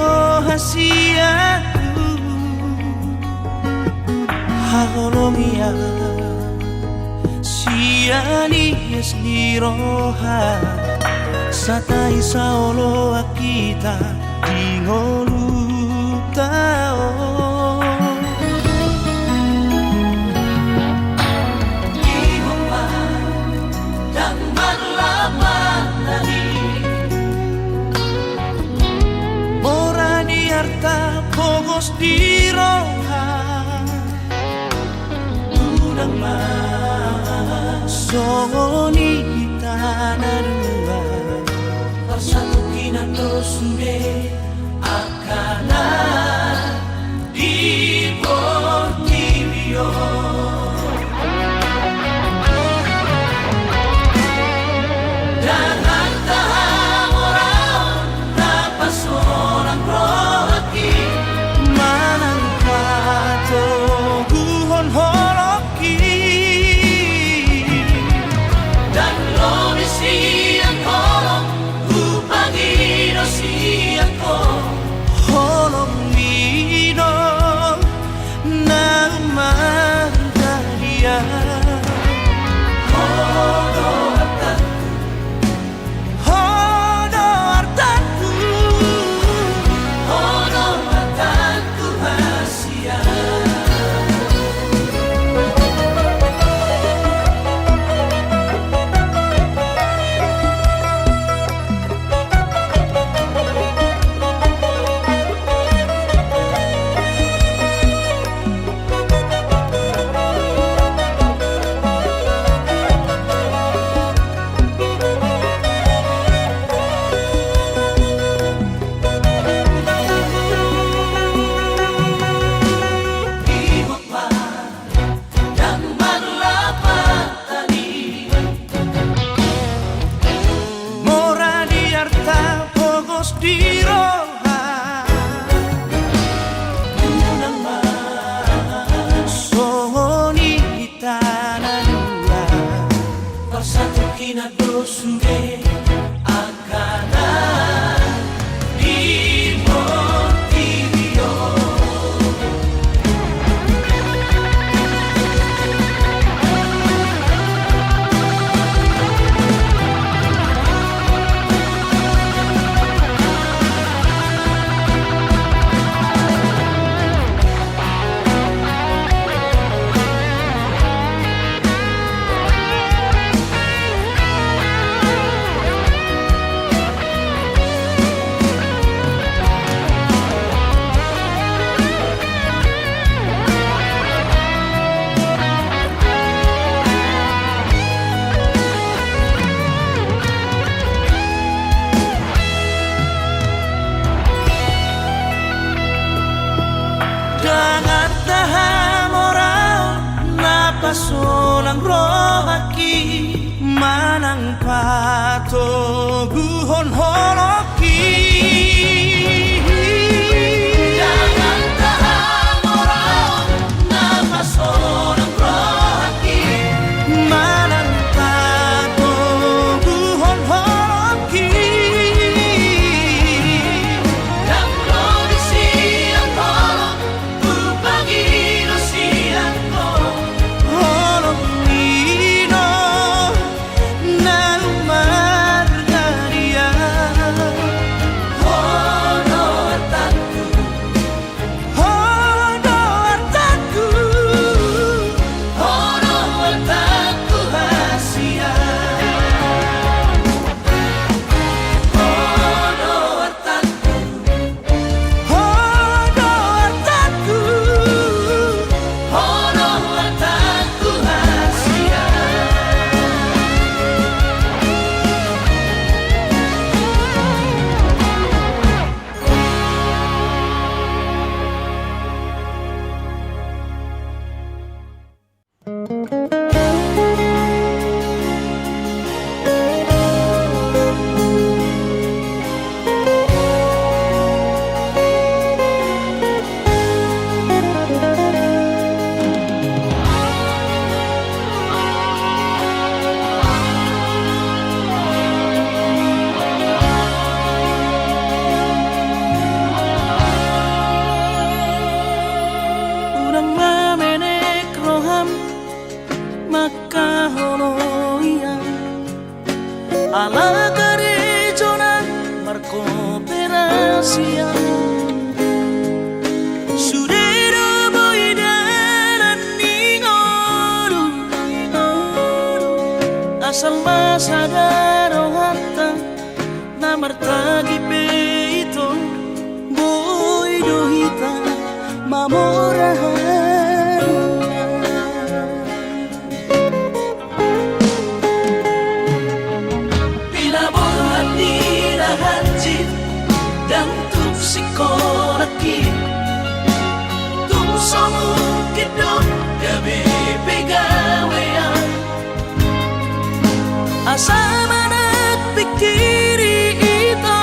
rahasiaku, haholomia sianies liroha satai saolo akita dingolutao. Pogos di roha udang mas songoni tanah dua bersatu kinato sude akana di Portivio. Jangan tahan orang napas orang rohaki manang pato guhon holoki dan lomi siang holong upangino siang ko holong mino na mandaria solang rohaki manang pato guhon holoki. Jangan tahan orang nama solang rohaki manang pato guhon holoki. Dan lo di siang tolong ku pagi no siang tolong asal masadaro hatta na martagi peito boy dohita mamorahan pinabuhat nila hajit dan tupsikolaki tumsomukit dong gabi pegawean asama nagpikiri ito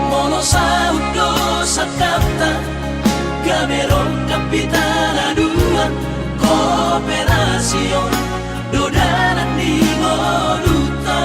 mono sa udo sa kapta gamerong kapitaladuan kooperasyon dodanan di moduta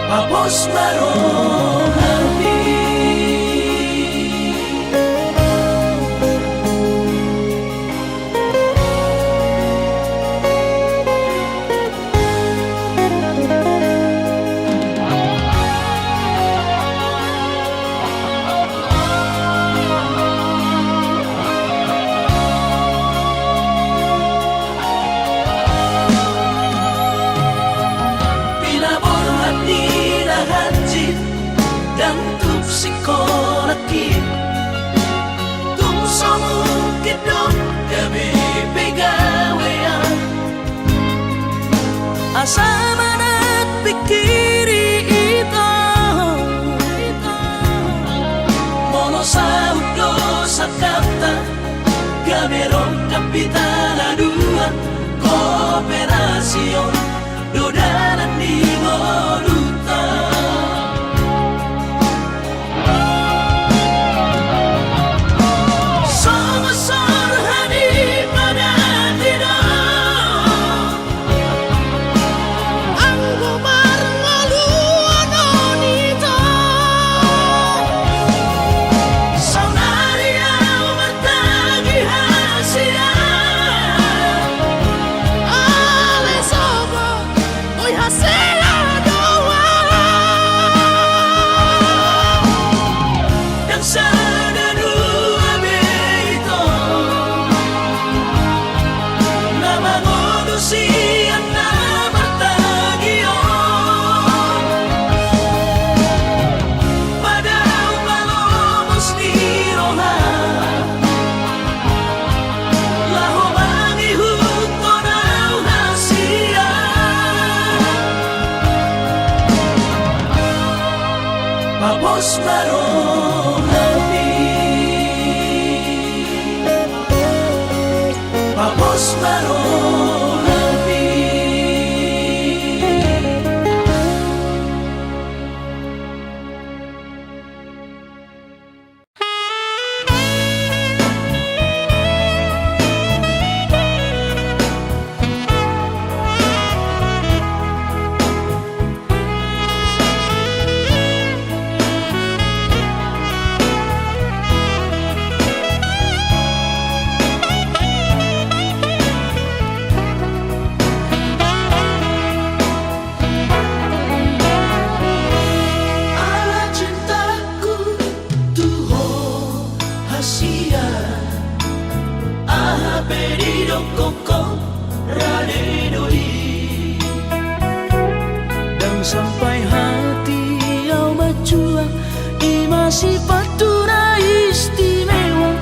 Papos marong hati dan tupsikolaki tumsomukit dong gabi pegawean asama nagpikiri ito mono sa udo sa kapta gamerong kapitaladuan kooperasyon dodanan di moduta Papos marong hati Papos marong hati Pedido kokong radedoi dan sampai hati yang berjuang masih patura istimewa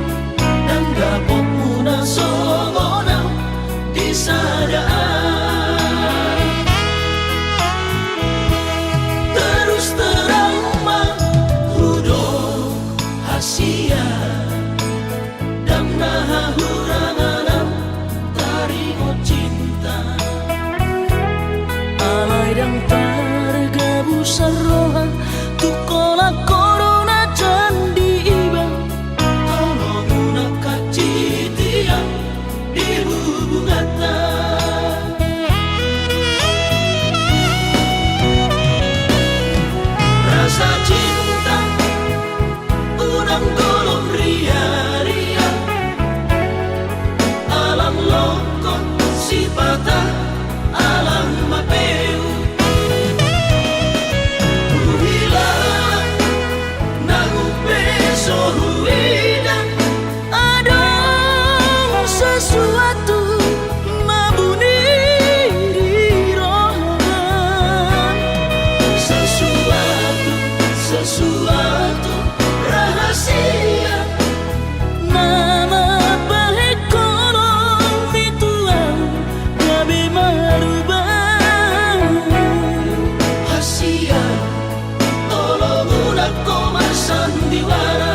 dan gabung muna songonau di sana Nama baik kolong Tuhan gabe marubah hasia tolong udah koma sandiwara.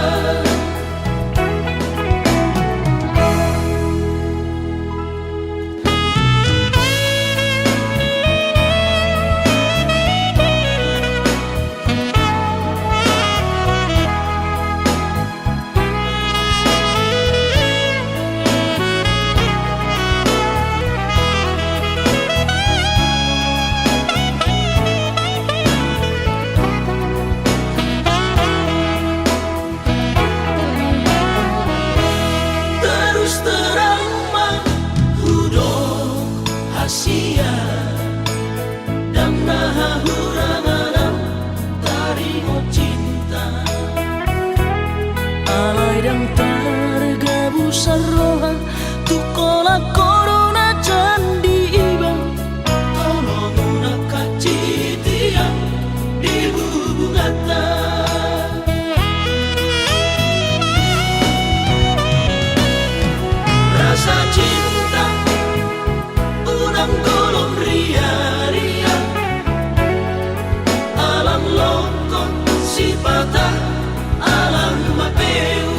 Hasia dan nahahuranganam tarimo cinta alai dan targabu sarroha tukola corona candi iba tolong una kacitia di hubungata rasa cinta golong ria-ria alam lokon si patah alam mapeu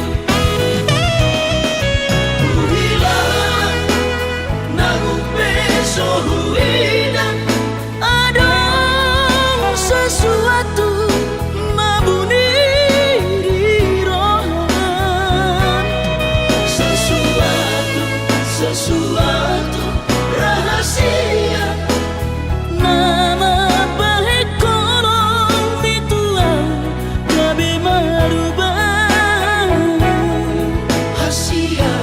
uhilang nangung beso huidan ada sesuatu mabuni di rohan sesuatu rahasia nama baik kolong Tuhan gabe marubah hasia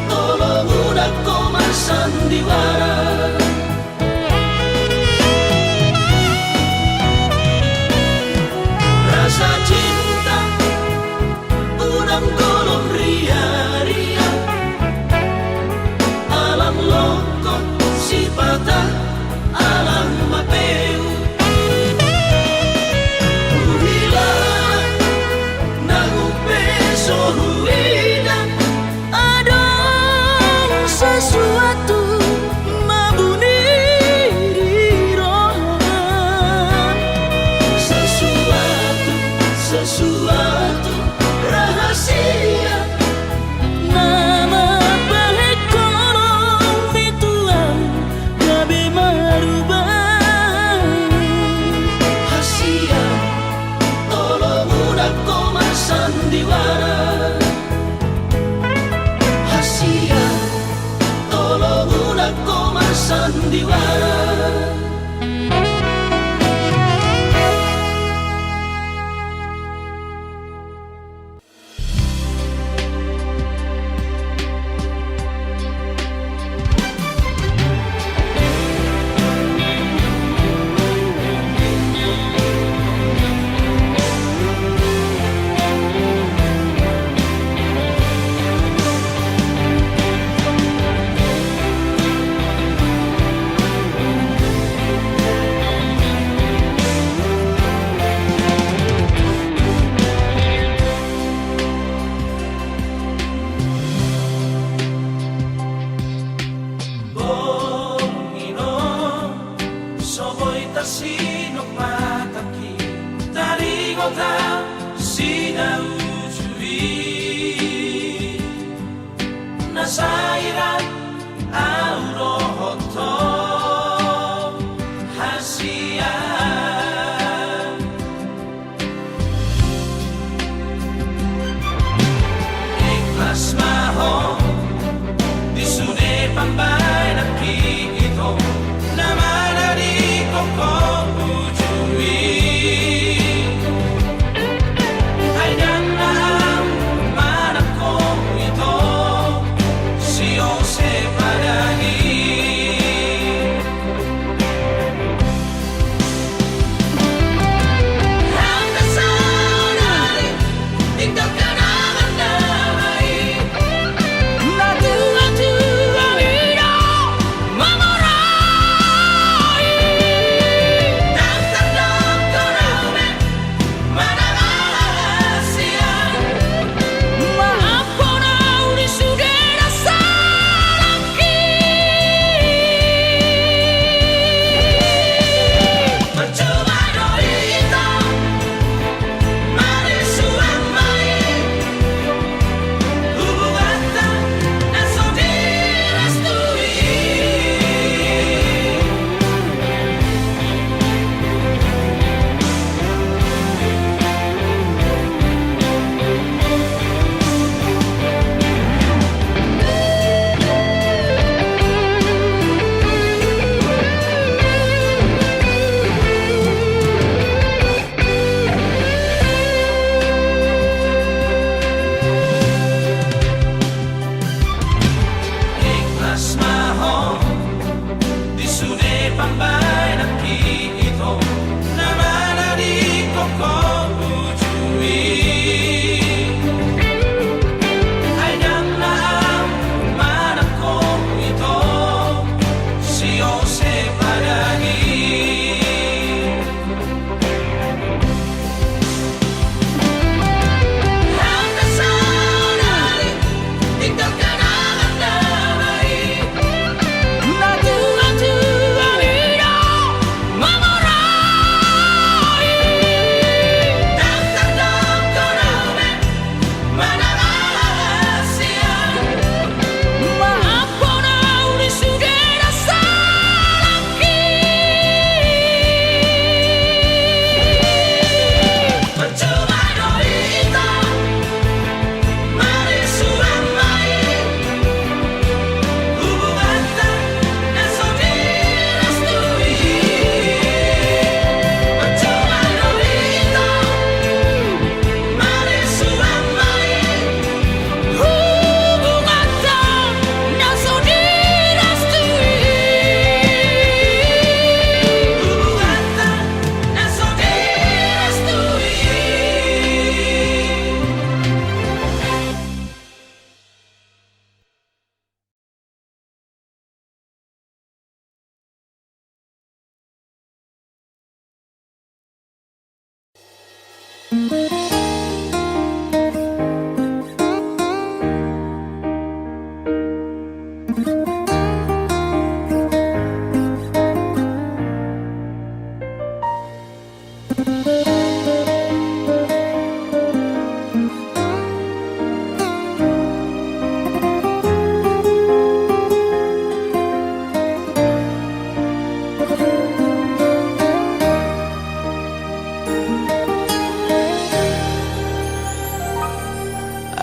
tolong udah koma sandiwara. Rasa cinta udang golong ria-ria alam lokon si patah alam mapeu uhilang nangung beso huidan ada sesuatu mabuni di rohan sesuatu rahasia nama baik kolong Tuhan gabe marubah hasia tolong udah koma sandiwara hasia tolong udah koma sandiwara. Sinok mataki dari kota sinaujui nasairan aurohoto hasia ikhlas maho disude pambay nakikito naman dari koko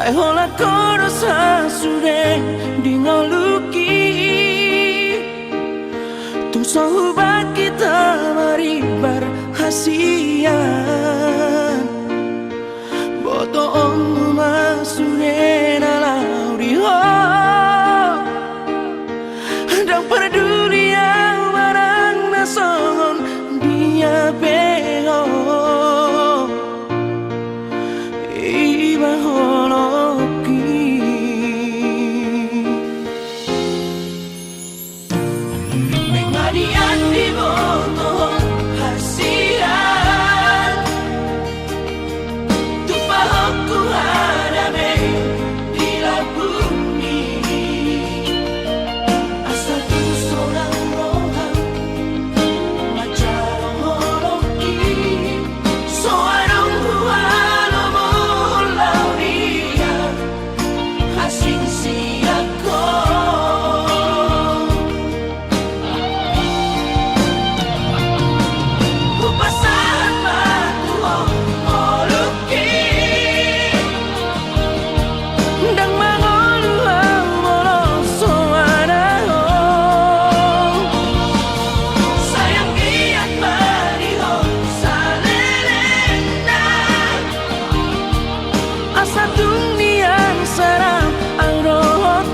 Ai hola koro sa sure di ngoluki tung sohuba kita mari berhasian boto om masune na lauri ho dan peduli yang marang nasongon dia bego iba holoki mengadian di boto hasian tu pahokku hadabe di bumi asal tu seorang rohan macarong holoki soarong hualo molau dia asing siako upasahan batu holoki dang mangolu molo soarao sayang giat mariho salelena asa tunian sarang ang rohot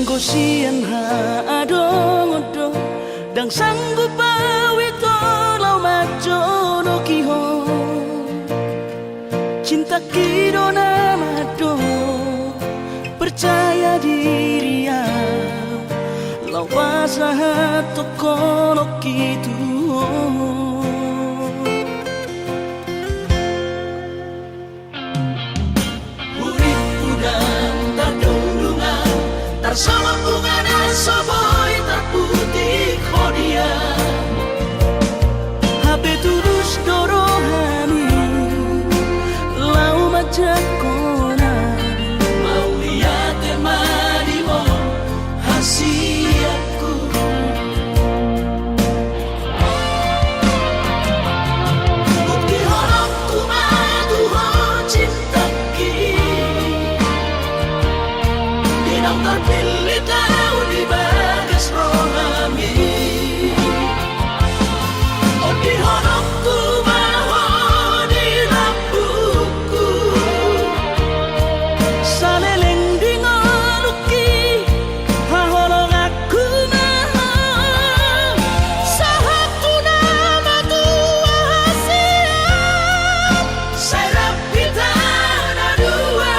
Gosian ha adong-odong dang sanggup awito lau majo no kihon cinta kido namado percaya diri ya lau pasahat tokono kitu urip udang tadulungan tarsama bunga dan soboy terputih kodia HP tulus dorohani lau majak kona mau lihat emadiwo hasiatku bukti horok kumatuho cinta ki dinang terpilih tahu di bagas rohami oh di horok kumaho di lampuku saleleng di ngoluki haholong aku maho sahaku nama tua hasiat serap kita ada dua.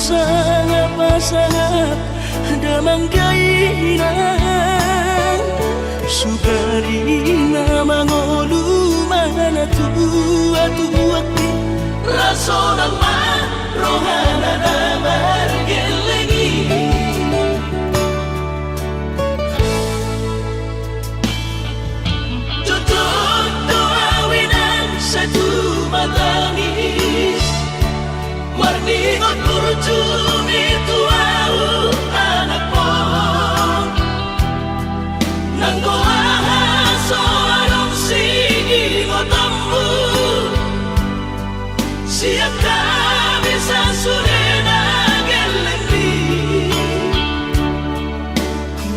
pasangap-pasangap damang kainan sugarina mangolu mana tua-tua raso ng rohana na margelengi tutup doawinan sa tumatangis marningot kurjumi tuau anak mo nang goahaso anong sige mo tambu siap kami sa surena gelengli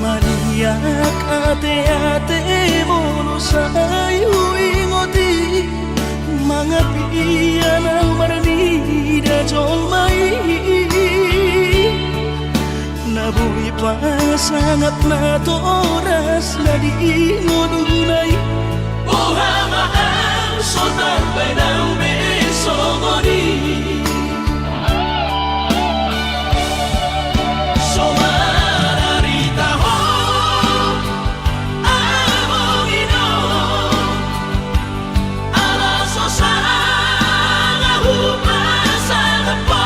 maniak ate-ate mono sayu ingoti mga piyan ang maranida jomay nabuhi pa sangat na to oras na di ngununay buhamaan sotar bay ng besomoni somararita ho among ino alaso sa ngahupasa na po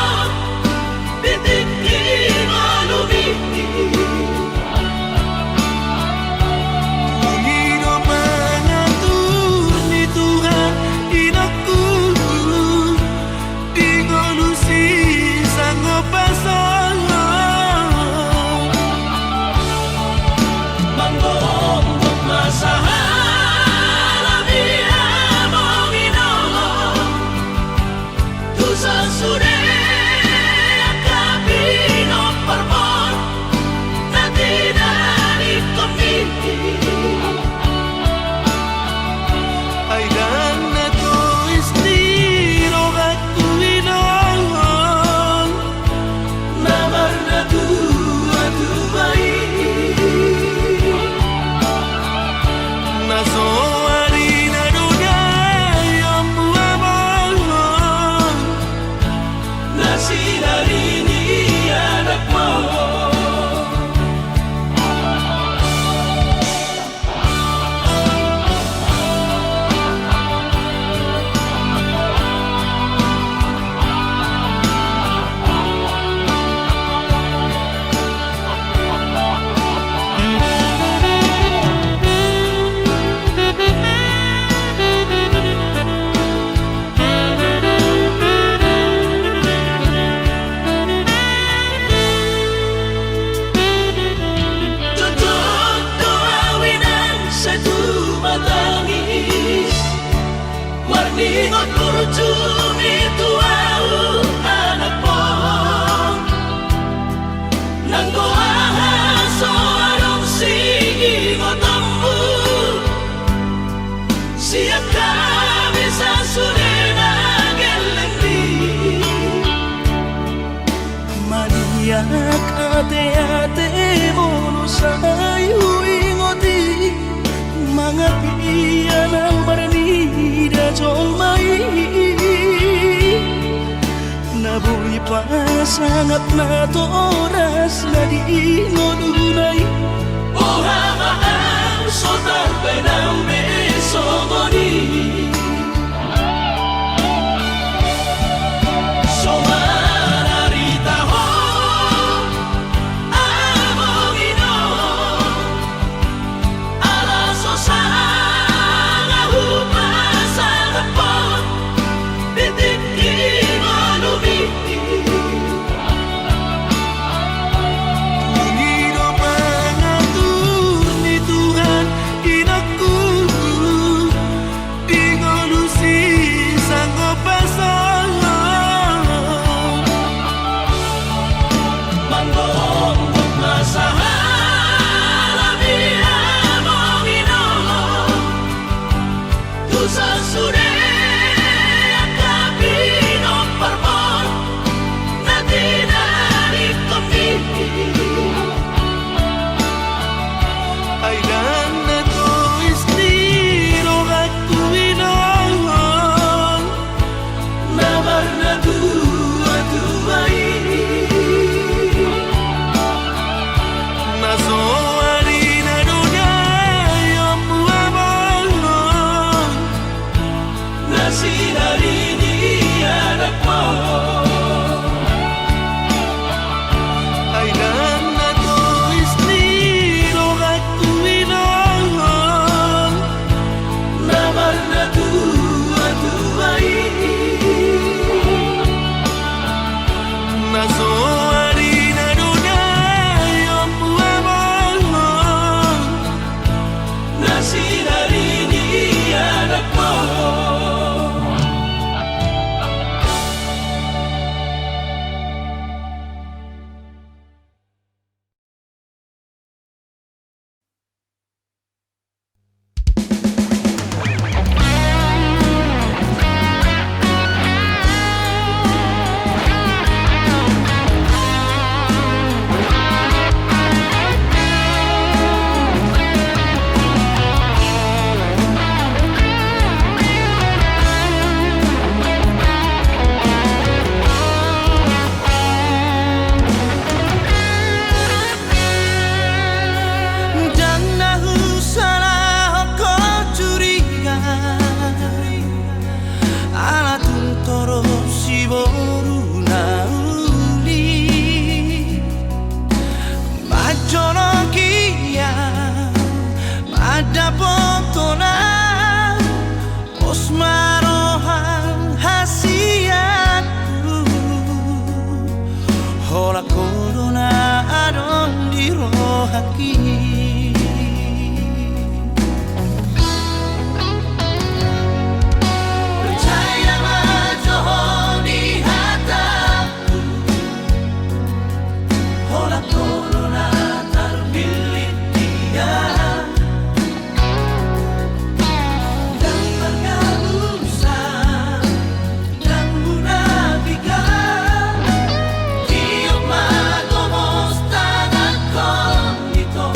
bitik kinolumiti Panginoon mangatur ni Tuhan inaku ingolusi sanggup pasangan Manggong masahala biya mong inolong Tusa sure akapino parmon na tinanip komiti ay dan na to estiro aku ilang namar na tua-tuay naso harina dunay ang buwabang na sinarini anak mo Tutup doawinan sa tumatangis Marningot kurjumi tuau anak mo nang goahaso anong sige mo tambu siap kami sa surena gelengli maniak ate-ate mono sayu ingoti mga piyan ang maranida jomay nabuhi pa sangat na to oras na di ngununay buhamaan sotar bay ng besomoni somararita ho among ino alaso sa ngahupasa na po bitik kinolumiti Panginoon mangatur ni Tuhan inaku haki. Percaya majoho di hataku, hola corona terpilih dia dan bergalusan dan munafika. Dio mago mostana con dito.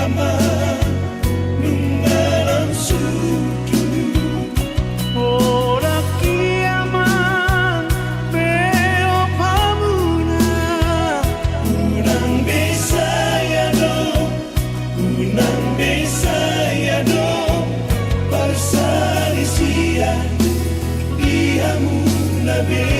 kiamat nungaran sudu ora kiamat beo pamuna unang besaya dong unang besaya dong persalisian diamu nabe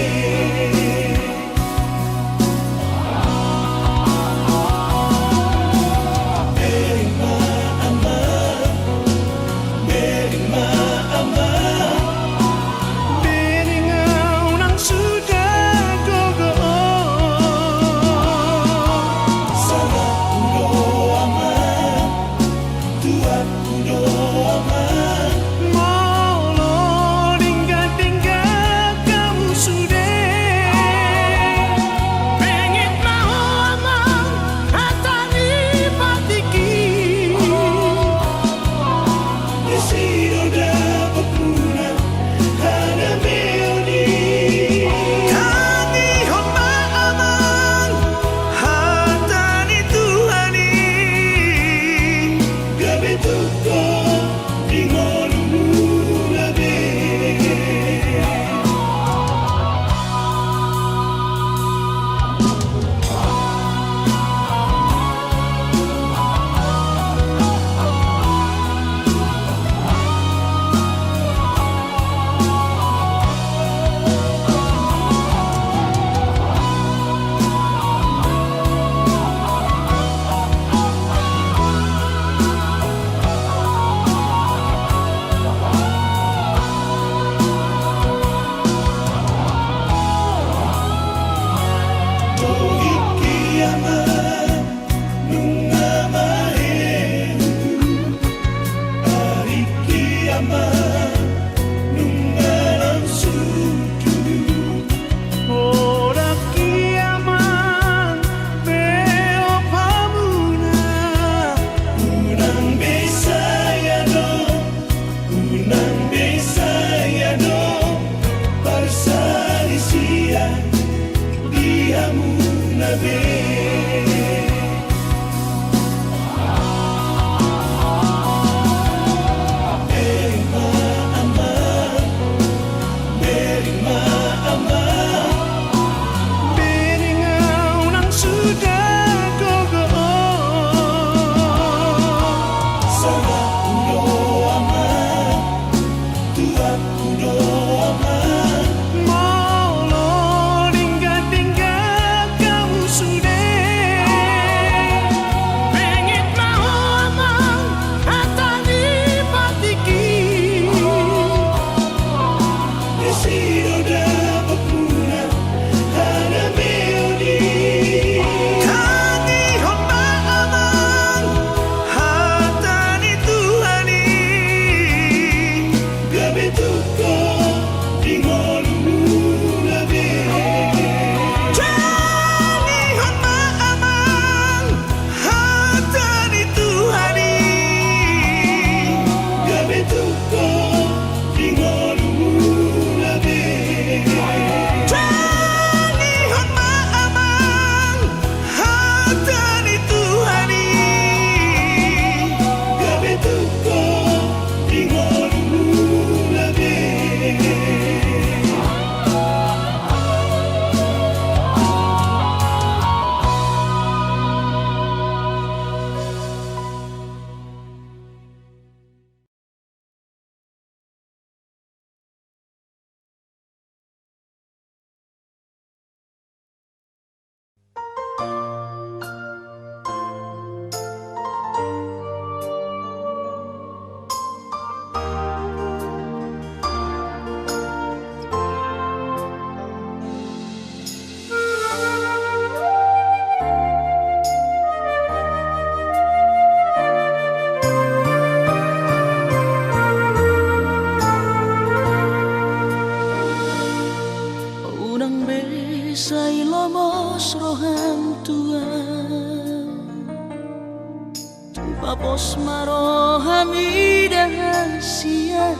Papos marohamida sia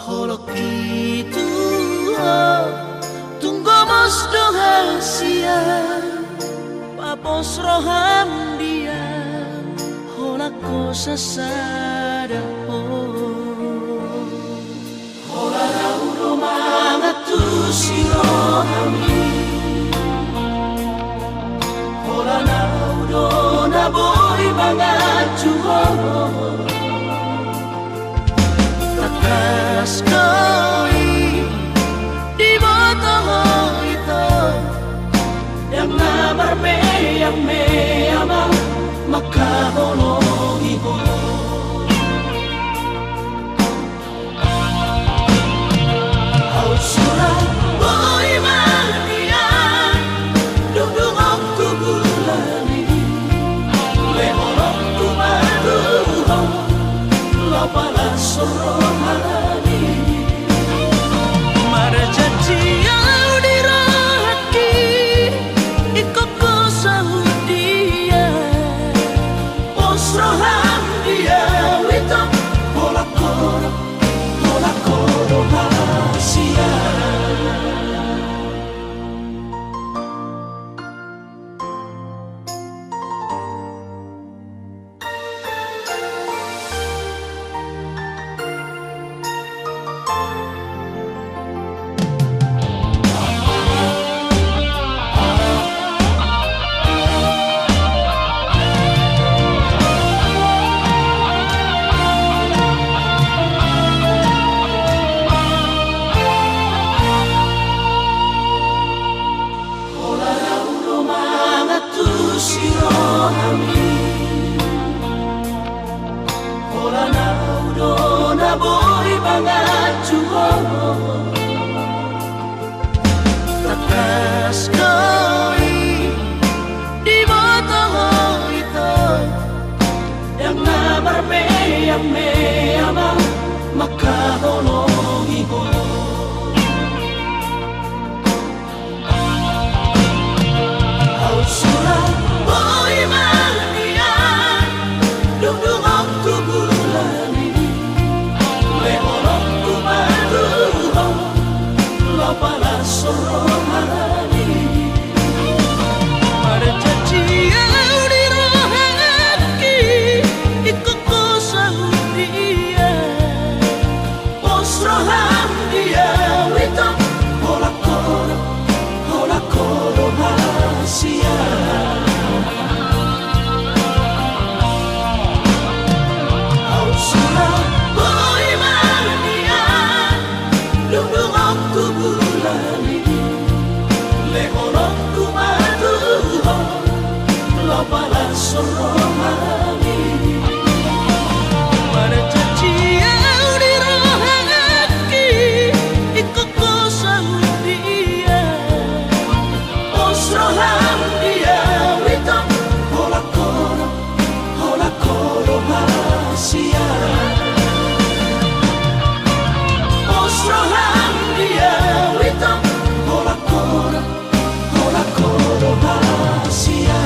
Holok itu tunggomos doha sia pos roham dia hola cosa sada hola raudo mangatu sirohami hola naudo na boy mangatu takas koi di botol itu yang namarme yang me ama makahonohi ko au surat boy mania dudung aku bulani lehorok ku maduho lapala sorohani marjati au diraki ikoko saudia posroham dia wito hola koro hasia sirohami hola naudo na boy mangatu takas koi di botol itu yang namarme yang me ama makahonohi ko au surat boy mania dudung aku bulani lehorok ku maduho lapala sorohani marjati au dirohaki ikoko saudia posroham dia wito hola koro hasia au surat boy mania dudung aku bulani lehorok ku maduho lapala sorohani marjati au dirohaki ikoko saudia posroham dia wito hola koro hasia posroham dia wito hola koro hasia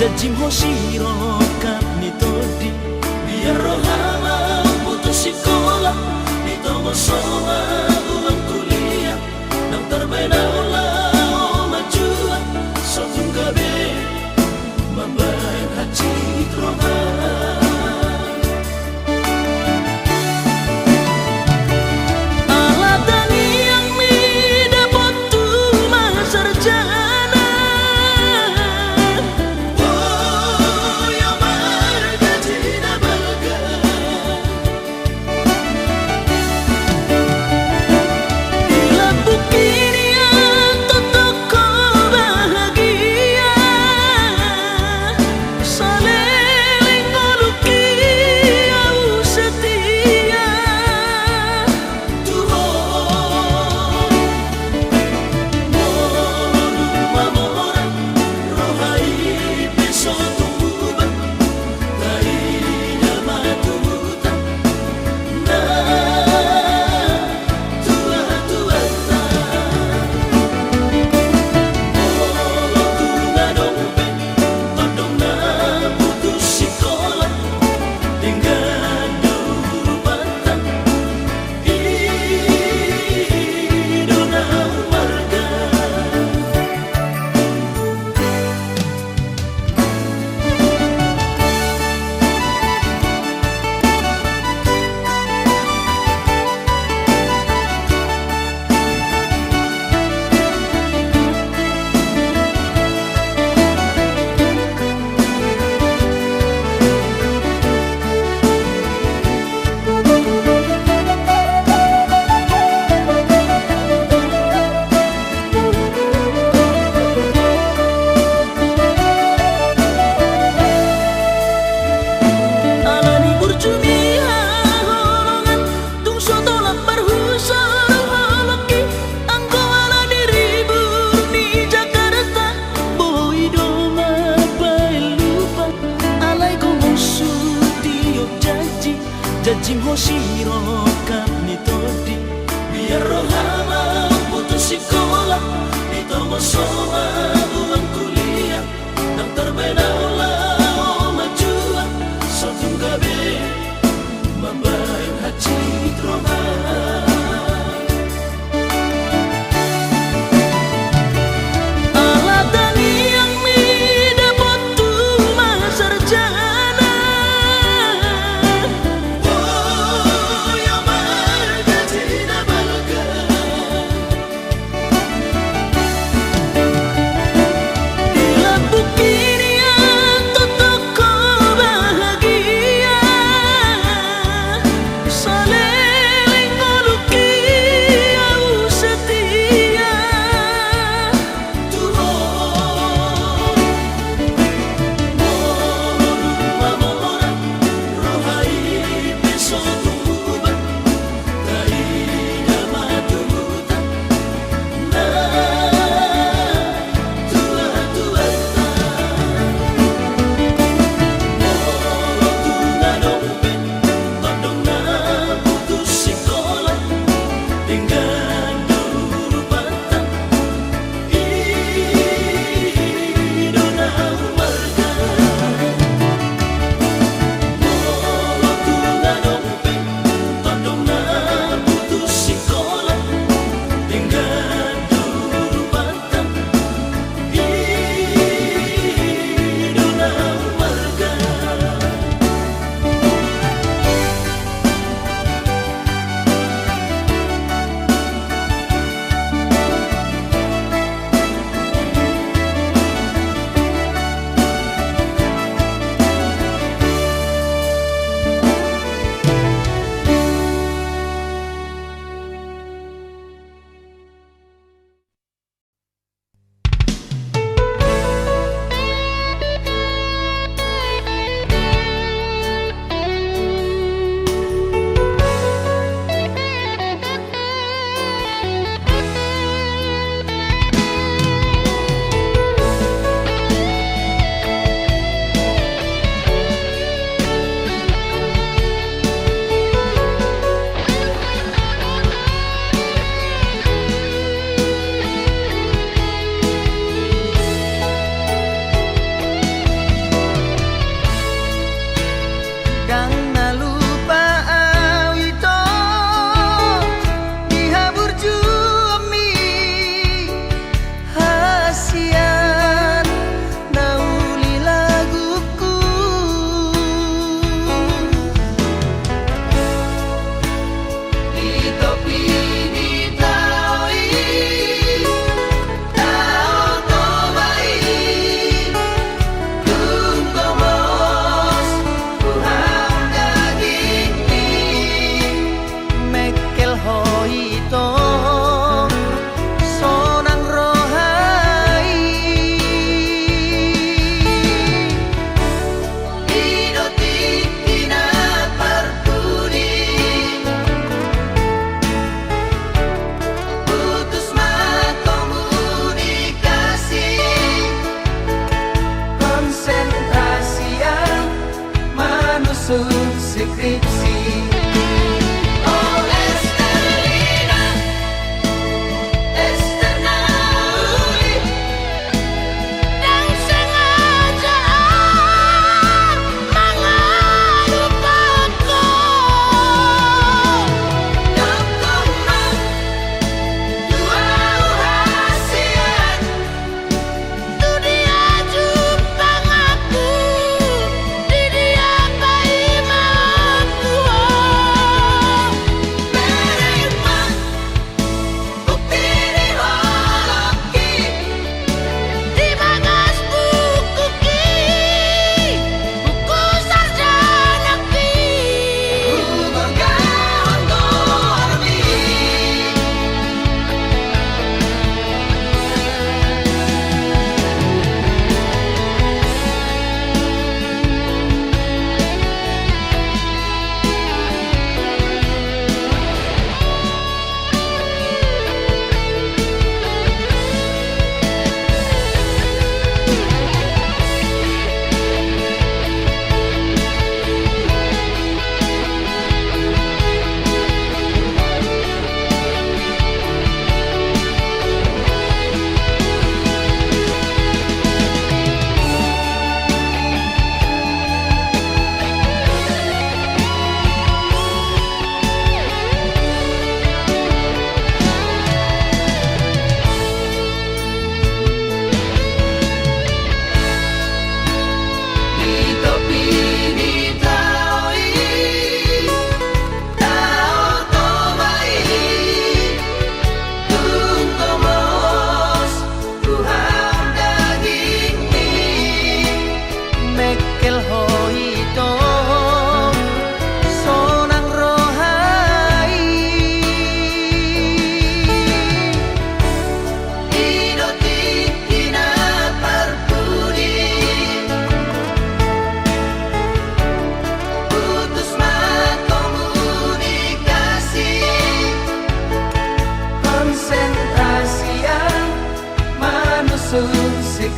jajim hosiro kami todi biar rohama putus sekolah di tomo soa ulang kuliah nang terbeda ulah majua sotung gabe membayar haji rohama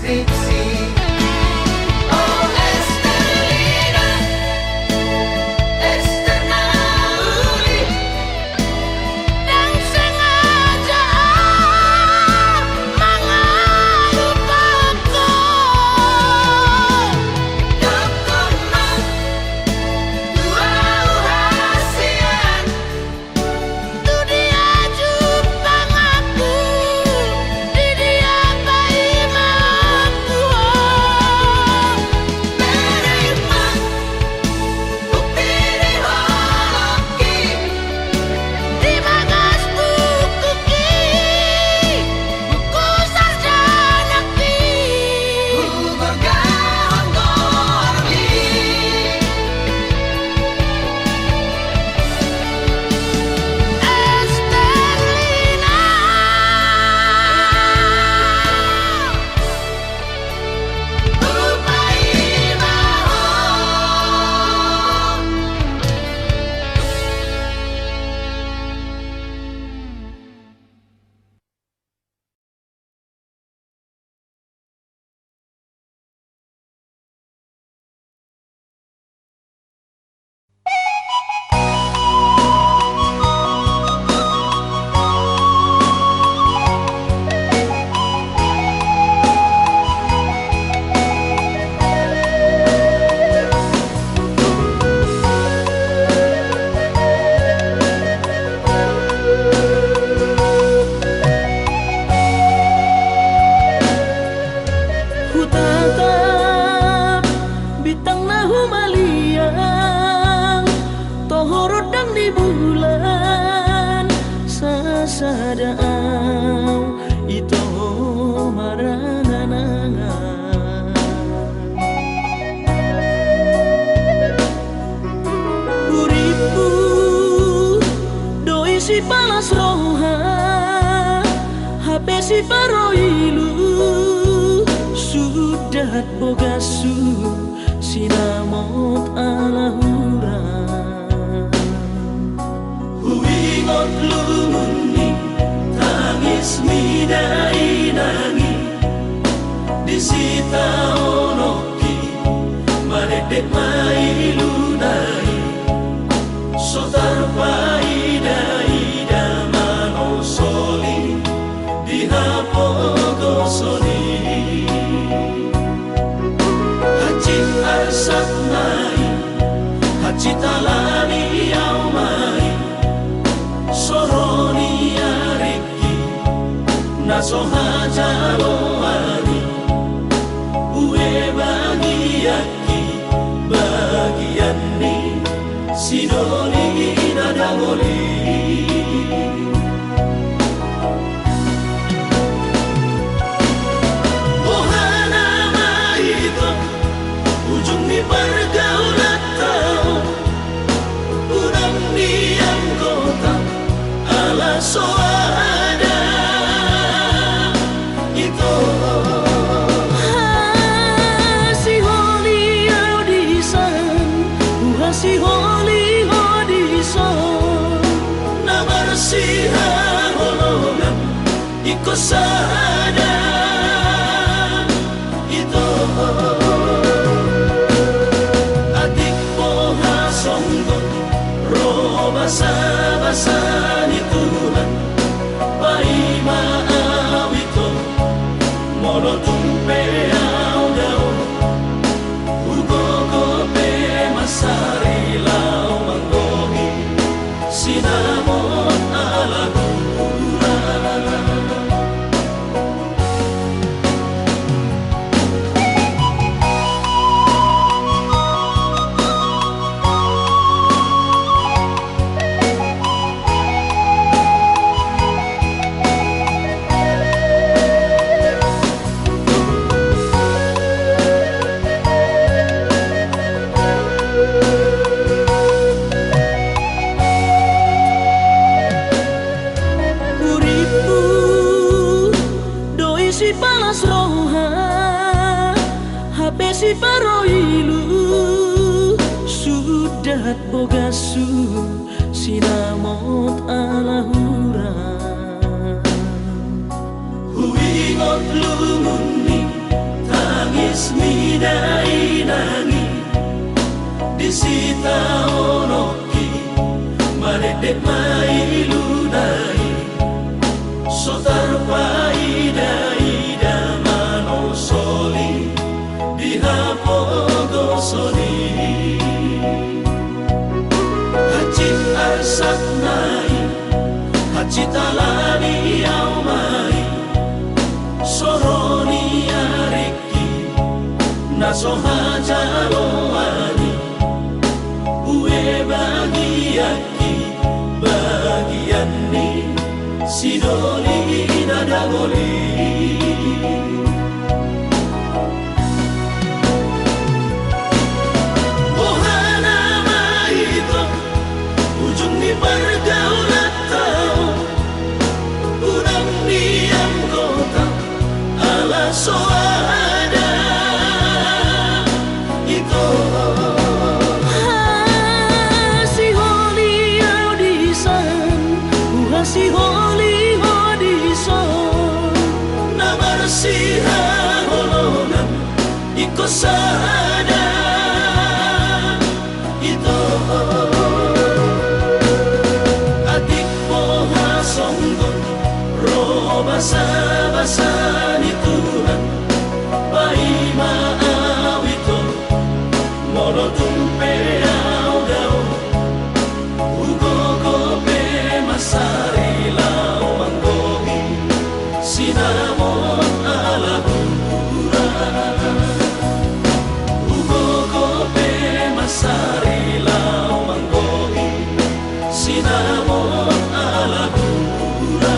skripsi. Oh Esterlina, Esterna uli, dan sengaja mengalupaku. Dokterna, dua hasian, tu dia jupang aku, di dia bayi mampu. Terima bukti di holoki, di bagas buku ki, buku sarjana ki, bergahang gorli. Esterlina, rupai mahon. Ku tatap bintang nahu maliang, tohorot dang di bulan sasadaan itu maranganangan. Uripu doi si palas roha, HP si paroilu, sudat bogasu sinamot alahura. Huingot lumuni tangis midai nangi, disita onoki maredek mailunai, sotar paida manosoli dihapogo soli. Hacit arsat mai, hacit alani au mai, soroni ariki, nasoha jaloani, ue bagiaki, bagian ni sidoli nadangoli. Ohana mahito, ujung di pergaulan tahu, udang diam kota ala soada itu. Si holi audisan, si holi audisan, nabar si holongan ikut sada itu. Adik poha songgot basa-basa ni Tuhan, paima awito mono tumpe au dao, ugogo pe masari lau manggogi, sinamon ala kura. Si palas roha, HP si paroilu, sudat bogasu sinamot alahura. Huingot lumuni midai nangi disita onoki maredek mai ludai sotar ida ida mano soli dihapogo soli hacit arsat nai hacit alani au mai soroni ariki naso hajaroani ue bagiaki bagian ni sidoli dadagoli ohana maito ujung ni pergaulan tau udang diam kota ala soada itu si holi audisan si holi audisan namar siha holongan iko sada itu adik poha songgon ro basa basa ni Tuhan pai maawito mono tumpe au dau ugo gope masari lau manggogi sinamon ala bura ugo gope masari lau manggogi sinamon ala bura.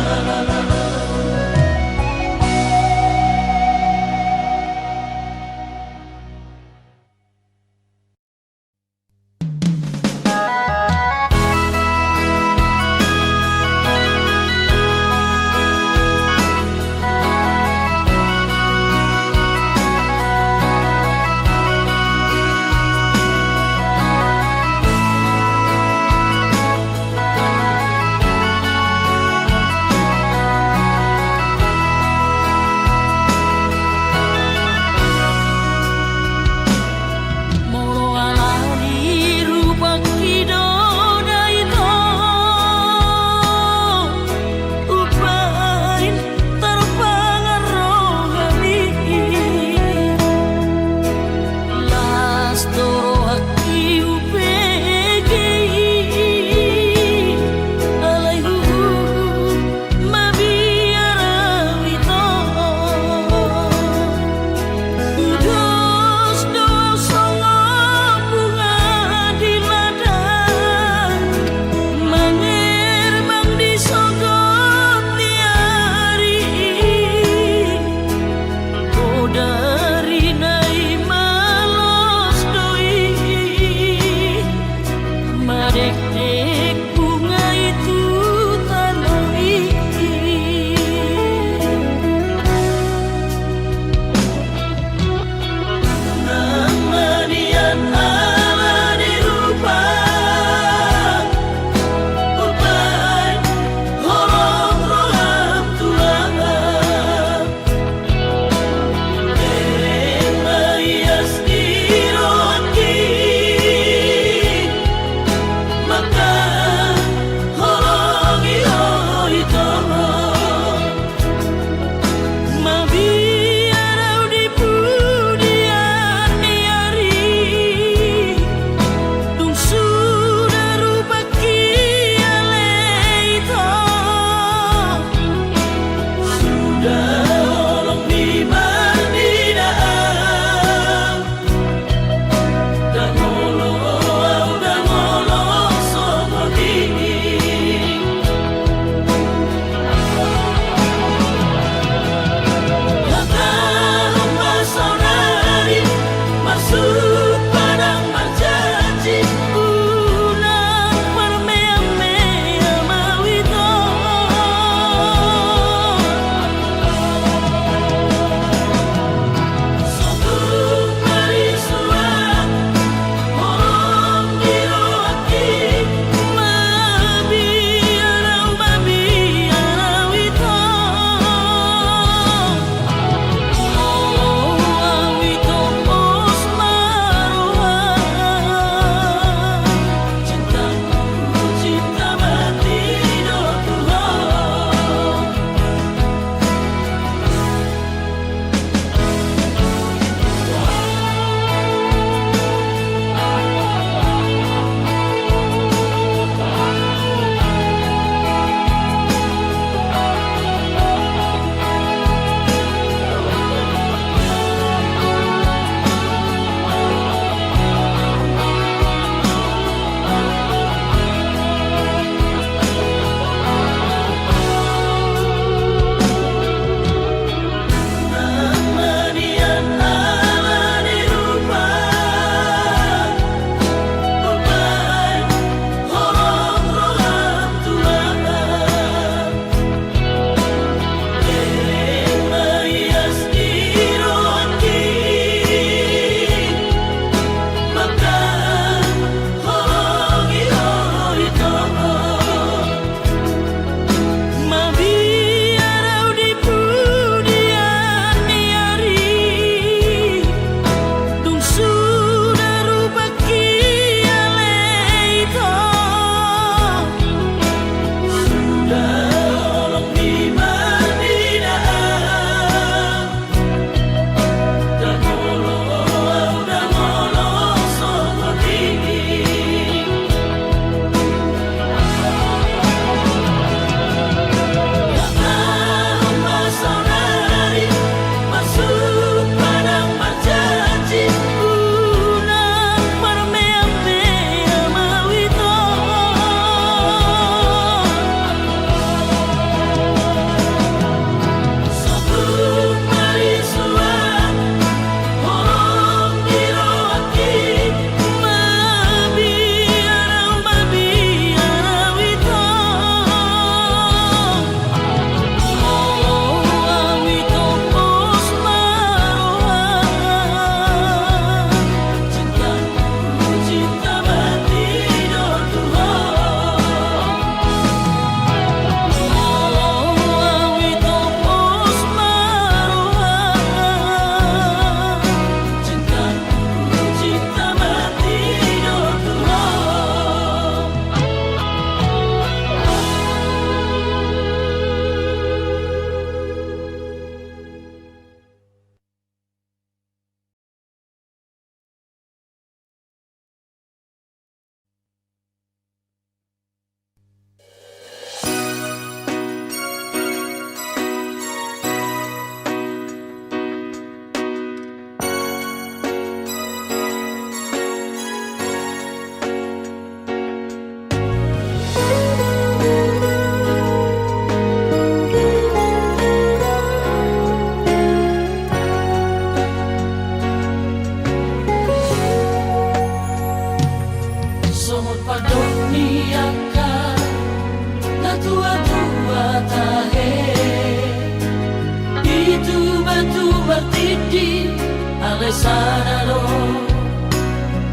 Alessana lo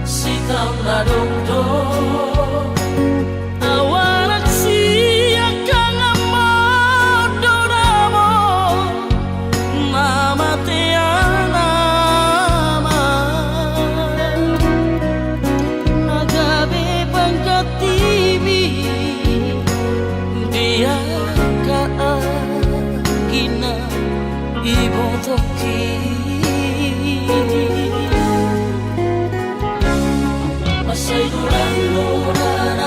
Sitaw na dokto Awarak siya kang amado na mo Namatian naman Nagabi pang katibi Dia kaagina ibong toki Masay durang-durang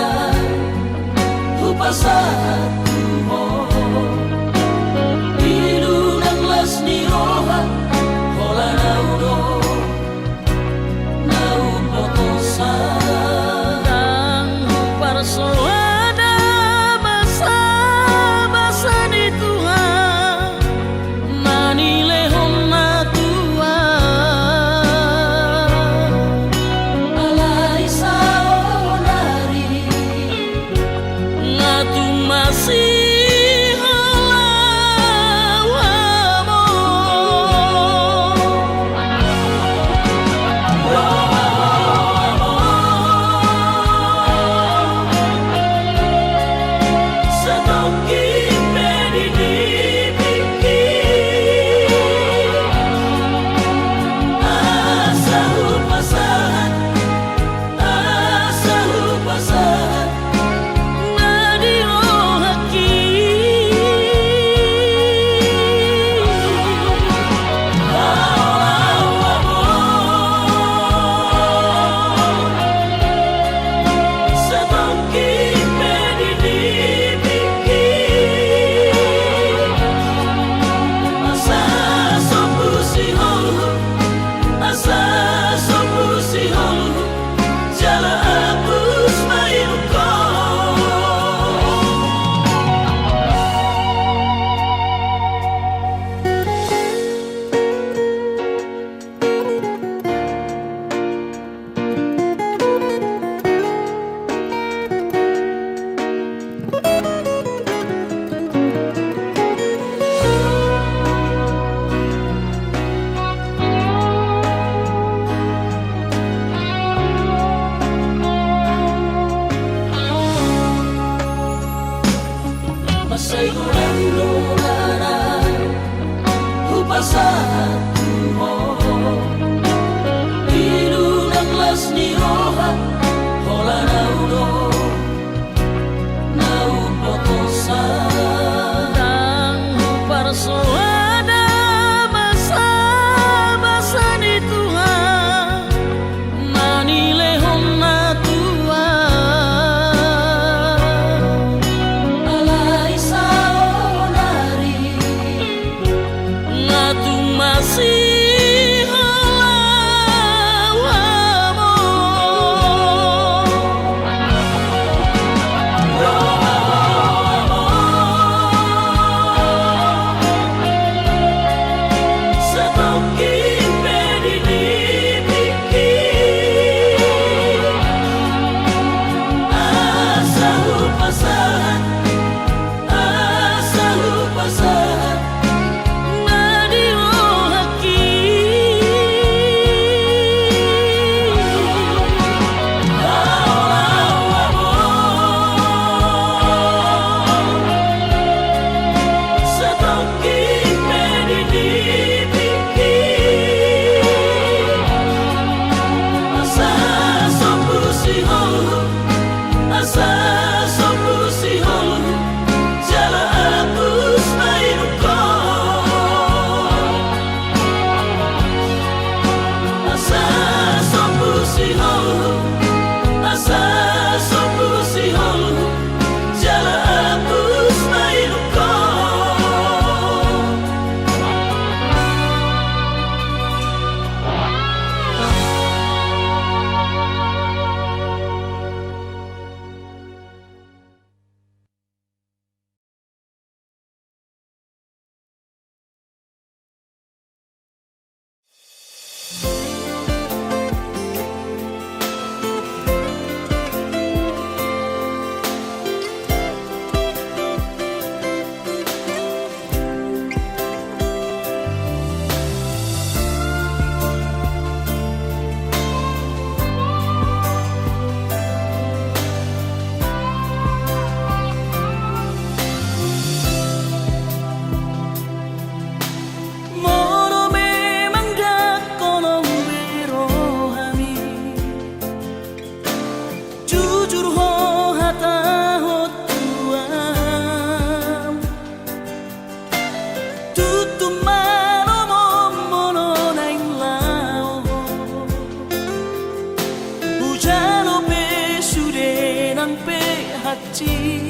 지지